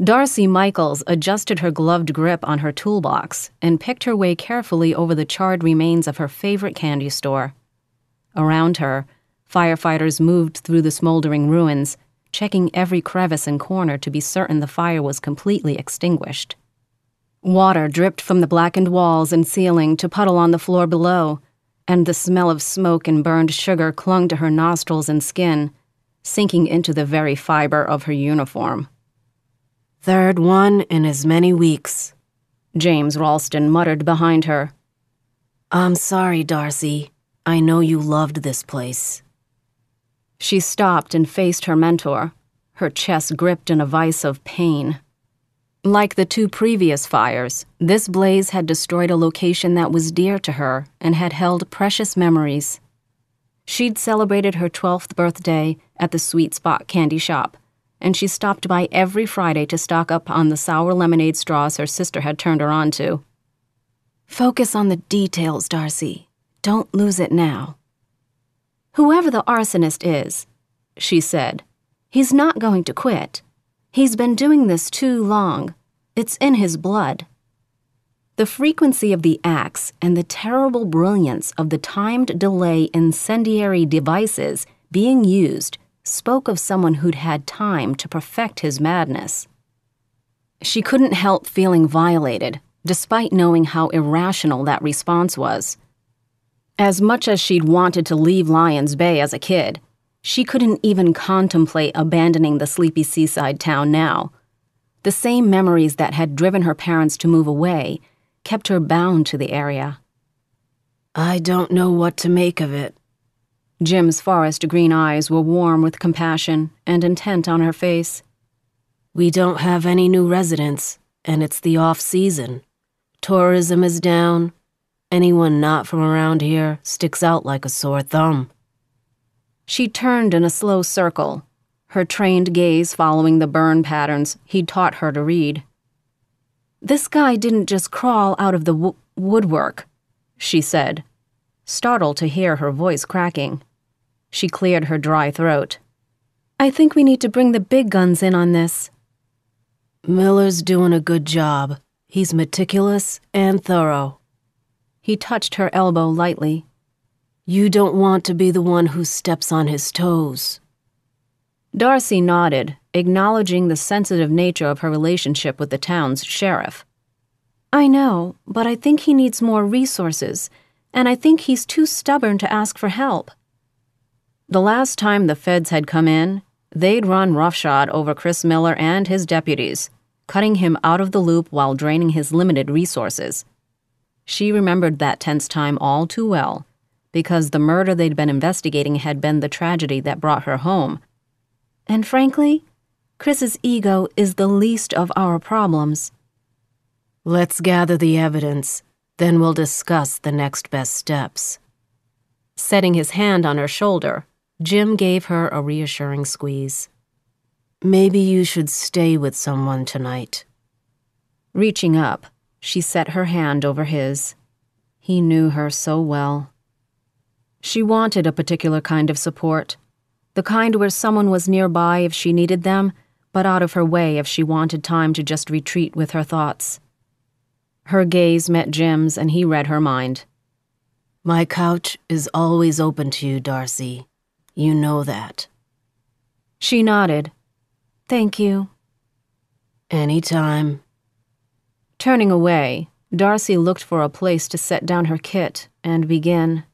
Darcy Michaels adjusted her gloved grip on her toolbox and picked her way carefully over the charred remains of her favorite candy store. Around her, firefighters moved through the smoldering ruins, checking every crevice and corner to be certain the fire was completely extinguished. Water dripped from the blackened walls and ceiling to puddle on the floor below, and the smell of smoke and burned sugar clung to her nostrils and skin, sinking into the very fiber of her uniform. "Third one in as many weeks," James Ralston muttered behind her. "I'm sorry, Darcy. I know you loved this place." She stopped and faced her mentor, her chest gripped in a vice of pain. Like the two previous fires, this blaze had destroyed a location that was dear to her and had held precious memories. She'd celebrated her 12th birthday at the Sweet Spot candy shop, and she stopped by every Friday to stock up on the sour lemonade straws her sister had turned her on to. "Focus on the details, Darcy. Don't lose it now." "Whoever the arsonist is," she said, "he's not going to quit. He's been doing this too long. It's in his blood." The frequency of the acts and the terrible brilliance of the timed delay incendiary devices being used spoke of someone who'd had time to perfect his madness. She couldn't help feeling violated, despite knowing how irrational that response was. As much as she'd wanted to leave Lions Bay as a kid, she couldn't even contemplate abandoning the sleepy seaside town now. The same memories that had driven her parents to move away kept her bound to the area. "I don't know what to make of it." Jim's forest green eyes were warm with compassion and intent on her face. "We don't have any new residents, and it's the off-season. Tourism is down. Anyone not from around here sticks out like a sore thumb." She turned in a slow circle, her trained gaze following the burn patterns he'd taught her to read. "This guy didn't just crawl out of the woodwork," she said, startled to hear her voice cracking. She cleared her dry throat. "I think we need to bring the big guns in on this." "Miller's doing a good job. He's meticulous and thorough." He touched her elbow lightly. "You don't want to be the one who steps on his toes." Darcy nodded, acknowledging the sensitive nature of her relationship with the town's sheriff. "I know, but I think he needs more resources, and I think he's too stubborn to ask for help." The last time the feds had come in, they'd run roughshod over Chris Miller and his deputies, cutting him out of the loop while draining his limited resources. She remembered that tense time all too well, because the murder they'd been investigating had been the tragedy that brought her home. And frankly, Chris's ego is the least of our problems. "Let's gather the evidence, then we'll discuss the next best steps." Setting his hand on her shoulder, Jim gave her a reassuring squeeze. "Maybe you should stay with someone tonight." Reaching up, she set her hand over his. He knew her so well. She wanted a particular kind of support, the kind where someone was nearby if she needed them, but out of her way if she wanted time to just retreat with her thoughts. Her gaze met Jim's and he read her mind. "My couch is always open to you, Darcy. You know that." She nodded. "Thank you." "Anytime." Turning away, Darcy looked for a place to set down her kit and begin.